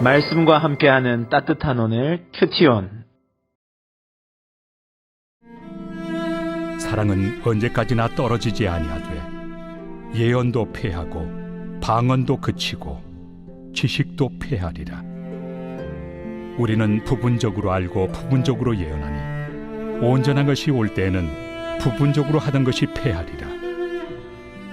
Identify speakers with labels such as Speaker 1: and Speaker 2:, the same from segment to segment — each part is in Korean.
Speaker 1: 말씀과 함께하는 따뜻한 오늘 큐티온.
Speaker 2: 사랑은 언제까지나 떨어지지 아니하되 예언도 패하고 방언도 그치고 지식도 패하리라. 우리는 부분적으로 알고 부분적으로 예언하니 온전한 것이 올 때에는 부분적으로 하던 것이 패하리라.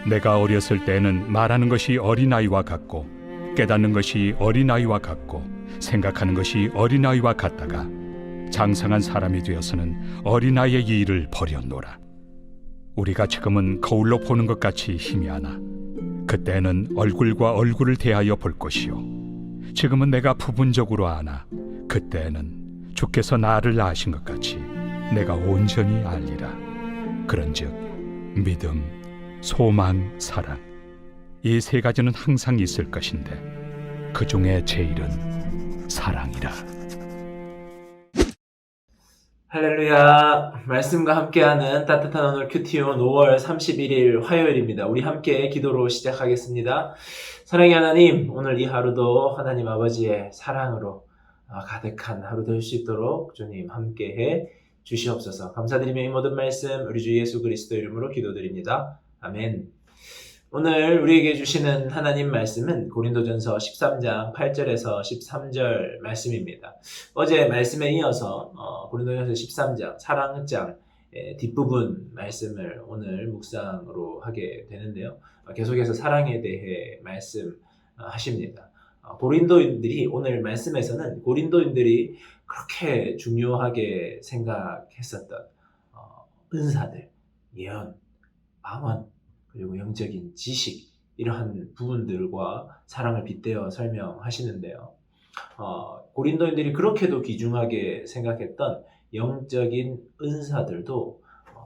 Speaker 2: 내가 어렸을 때에는 말하는 것이 어린아이와 같고 깨닫는 것이 어린아이와 같고 생각하는 것이 어린아이와 같다가 장성한 사람이 되어서는 어린아이의 일을 버렸노라. 우리가 지금은 거울로 보는 것 같이 희미하나 그때는 얼굴과 얼굴을 대하여 볼 것이요 지금은 내가 부분적으로 아나 그때는 주께서 나를 아신 것 같이 내가 온전히 알리라. 그런즉 믿음, 소망, 사랑 이 세 가지는 항상 있을 것인데 그 중에 제일은 사랑이라.
Speaker 1: 할렐루야. 말씀과 함께하는 따뜻한 오늘 큐티온 5월 31일 화요일입니다. 우리 함께 기도로 시작하겠습니다. 사랑의 하나님, 오늘 이 하루도 하나님 아버지의 사랑으로 가득한 하루 될 수 있도록 주님 함께해 주시옵소서. 감사드리며 이 모든 말씀 우리 주 예수 그리스도 이름으로 기도드립니다. 아멘. 오늘 우리에게 주시는 하나님 말씀은 고린도전서 13장 8절에서 13절 말씀입니다. 어제 말씀에 이어서 고린도전서 13장 사랑장 뒷부분 말씀을 오늘 묵상으로 하게 되는데요. 계속해서 사랑에 대해 말씀하십니다. 고린도인들이 오늘 말씀에서는 고린도인들이 그렇게 중요하게 생각했었던 은사들, 예언, 방언, 그리고 영적인 지식 이러한 부분들과 사랑을 빗대어 설명하시는데요. 고린도인들이 그렇게도 귀중하게 생각했던 영적인 은사들도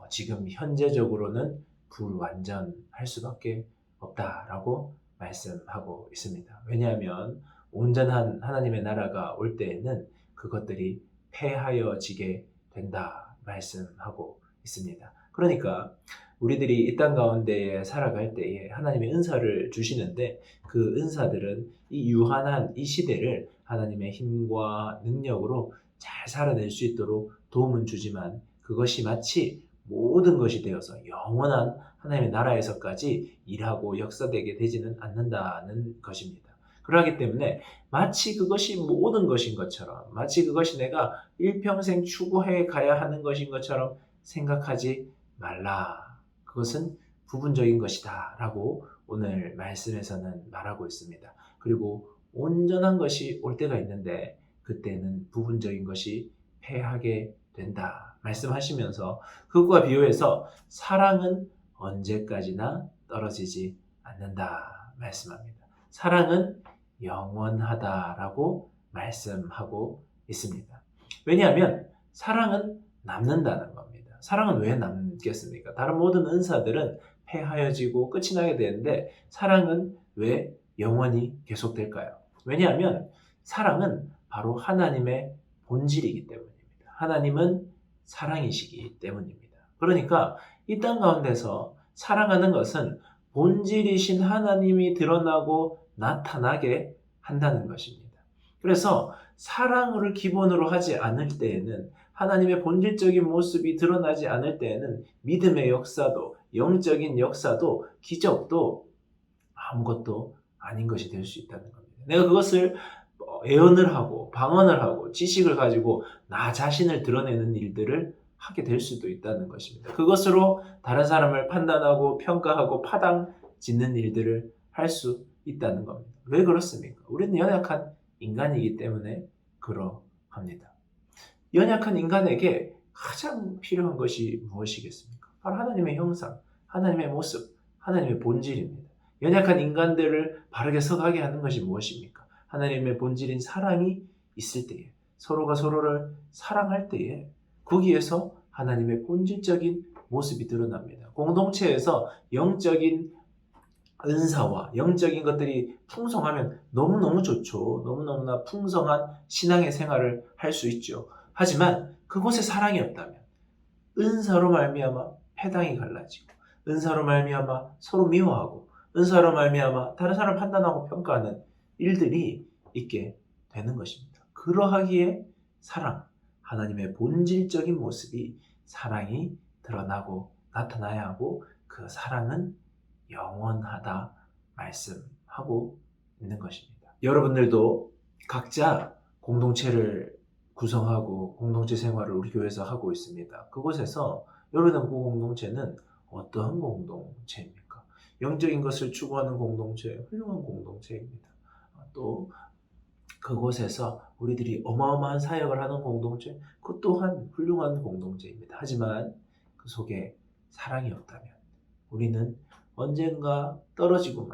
Speaker 1: 지금 현재적으로는 불완전할 수밖에 없다라고 말씀하고 있습니다. 왜냐하면 온전한 하나님의 나라가 올 때에는 그것들이 폐하여지게 된다 말씀하고 있습니다. 그러니까 우리들이 이 땅 가운데에 살아갈 때에 하나님의 은사를 주시는데 그 은사들은 이 유한한 이 시대를 하나님의 힘과 능력으로 잘 살아낼 수 있도록 도움은 주지만 그것이 마치 모든 것이 되어서 영원한 하나님의 나라에서까지 일하고 역사되게 되지는 않는다는 것입니다. 그러기 때문에 마치 그것이 모든 것인 것처럼 마치 그것이 내가 일평생 추구해 가야 하는 것인 것처럼 생각하지 말라. 그것은 부분적인 것이다 라고 오늘 말씀에서는 말하고 있습니다. 그리고 온전한 것이 올 때가 있는데 그때는 부분적인 것이 패하게 된다 말씀하시면서 그것과 비교해서 사랑은 언제까지나 떨어지지 않는다 말씀합니다. 사랑은 영원하다라고 말씀하고 있습니다. 왜냐하면 사랑은 남는다는 겁니다. 사랑은 왜 남겠습니까? 다른 모든 은사들은 패하여지고 끝이 나게 되는데 사랑은 왜 영원히 계속될까요? 왜냐하면 사랑은 바로 하나님의 본질이기 때문입니다. 하나님은 사랑이시기 때문입니다. 그러니까 이 땅 가운데서 사랑하는 것은 본질이신 하나님이 드러나고 나타나게 한다는 것입니다. 그래서 사랑을 기본으로 하지 않을 때에는 하나님의 본질적인 모습이 드러나지 않을 때에는 믿음의 역사도 영적인 역사도 기적도 아무것도 아닌 것이 될 수 있다는 겁니다. 내가 그것을 예언을 하고 방언을 하고 지식을 가지고 나 자신을 드러내는 일들을 하게 될 수도 있다는 것입니다. 그것으로 다른 사람을 판단하고 평가하고 파당 짓는 일들을 할 수 있다는 겁니다. 왜 그렇습니까? 우리는 연약한 인간이기 때문에 그러합니다. 연약한 인간에게 가장 필요한 것이 무엇이겠습니까? 바로 하나님의 형상, 하나님의 모습, 하나님의 본질입니다. 연약한 인간들을 바르게 서가게 하는 것이 무엇입니까? 하나님의 본질인 사랑이 있을 때에, 서로가 서로를 사랑할 때에 거기에서 하나님의 본질적인 모습이 드러납니다. 공동체에서 영적인 은사와 영적인 것들이 풍성하면 너무너무 좋죠. 너무너무나 풍성한 신앙의 생활을 할 수 있죠. 하지만 그곳에 사랑이 없다면 은사로 말미암아 패당이 갈라지고 은사로 말미암아 서로 미워하고 은사로 말미암아 다른 사람을 판단하고 평가하는 일들이 있게 되는 것입니다. 그러하기에 사랑, 하나님의 본질적인 모습이 사랑이 드러나고 나타나야 하고 그 사랑은 영원하다 말씀하고 있는 것입니다. 여러분들도 각자 공동체를 구성하고 공동체 생활을 우리 교회에서 하고 있습니다. 그곳에서 여러분의 그 공동체는 어떠한 공동체입니까? 영적인 것을 추구하는 공동체, 훌륭한 공동체입니다. 또 그곳에서 우리들이 어마어마한 사역을 하는 공동체, 그 또한 훌륭한 공동체입니다. 하지만 그 속에 사랑이 없다면 우리는 언젠가 떨어지고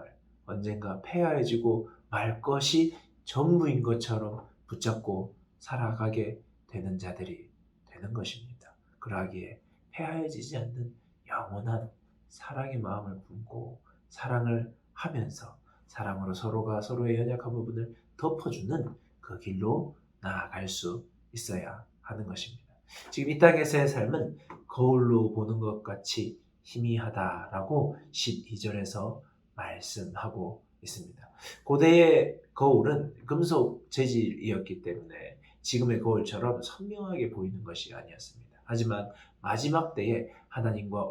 Speaker 1: 언젠가 폐하해지고 말 것이 전부인 것처럼 붙잡고 살아가게 되는 자들이 되는 것입니다. 그러하기에 폐하해지지 않는 영원한 사랑의 마음을 품고 사랑을 하면서 사랑으로 서로가 서로의 연약한 부분을 덮어주는 그 길로 나아갈 수 있어야 하는 것입니다. 지금 이 땅에서의 삶은 거울로 보는 것 같이 희미하다라고 12절에서 말씀하고 있습니다. 고대의 거울은 금속 재질이었기 때문에 지금의 거울처럼 선명하게 보이는 것이 아니었습니다. 하지만 마지막 때에 하나님과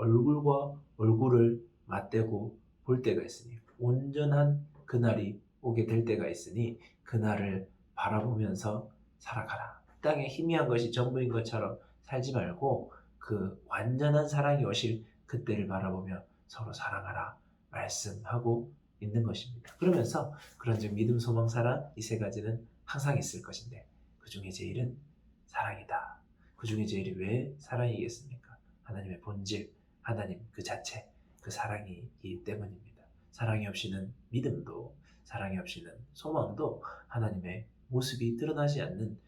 Speaker 1: 얼굴을 맞대고 볼 때가 있으니 온전한 그날이 오게 될 때가 있으니 그날을 바라보면서 살아가라. 땅에 희미한 것이 전부인 것처럼 살지 말고 그 완전한 사랑이 오실 그때를 바라보며 서로 사랑하라 말씀하고 있는 것입니다. 그러면서 그런즉 믿음, 소망, 사랑 이 세 가지는 항상 있을 것인데 그 중에 제일은 사랑이다. 그 중에 제일이 왜 사랑이겠습니까? 하나님의 본질, 하나님 그 자체, 그 사랑이기 때문입니다. 사랑이 없이는 믿음도, 사랑이 없이는 소망도 하나님의 모습이 드러나지 않는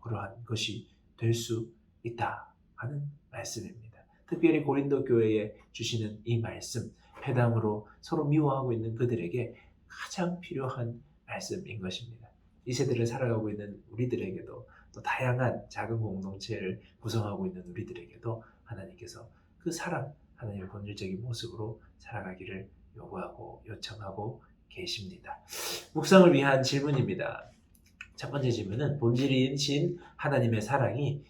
Speaker 1: 그러한 것이 될 수 있다 하는 말씀입니다. 특별히 고린도 교회에 주시는 이 말씀, 회당으로 서로 미워하고 있는 그들에게 가장 필요한 말씀인 것입니다. 이 세대를 살아가고 있는 우리들에게도 또 다양한 작은 공동체를 구성하고 있는 우리들에게도 하나님께서 그 사랑, 하나님의 본질적인 모습으로 살아가기를 요구하고 요청하고 계십니다. 묵상을 위한 질문입니다. 첫 번째 질문은 본질인 신 하나님의 사랑이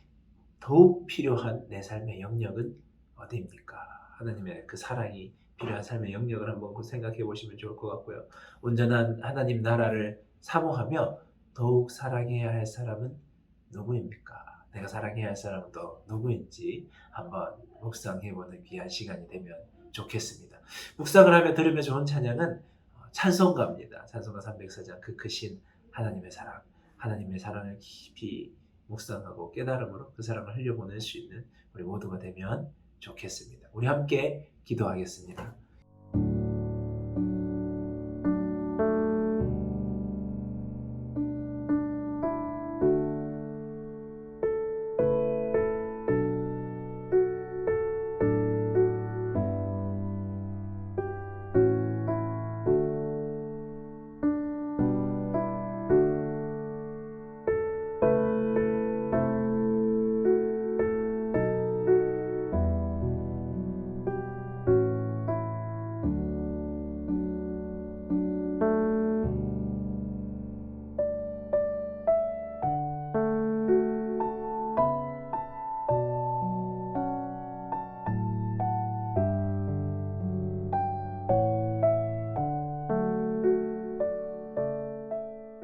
Speaker 1: 더욱 필요한 내 삶의 영역은 어디입니까? 하나님의 그 사랑이 필요한 삶의 영역을 한번 생각해 보시면 좋을 것 같고요. 온전한 하나님 나라를 사모하며 더욱 사랑해야 할 사람은 누구입니까? 내가 사랑해야 할 사람은 또 누구인지 한번 묵상해보는 귀한 시간이 되면 좋겠습니다. 묵상을 하며 들으면 좋은 찬양은 찬송가입니다. 찬송가 304장 그 크신 하나님의 사랑, 하나님의 사랑을 깊이 묵상하고 깨달음으로 그 사랑을 흘려보낼 수 있는 우리 모두가 되면 좋겠습니다. 우리 함께 기도하겠습니다.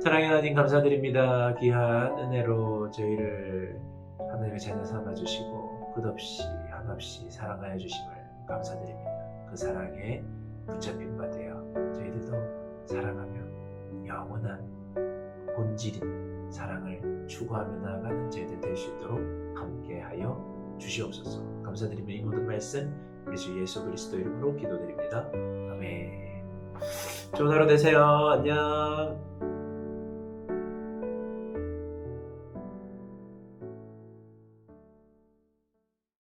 Speaker 1: 사랑의 하나님 감사드립니다. 귀한 은혜로 저희를 하나님의 자녀 삼아주시고 끝없이 한없이 사랑하여 주심을 감사드립니다. 그 사랑에 붙잡힌 바 되어 저희들도 사랑하며 영원한 본질인 사랑을 추구하며 나아가는 저희들 될 수 있도록 함께하여 주시옵소서. 감사드리며 이 모든 말씀 우리 주 예수 그리스도 이름으로 기도드립니다. 아멘. 좋은 하루 되세요. 안녕.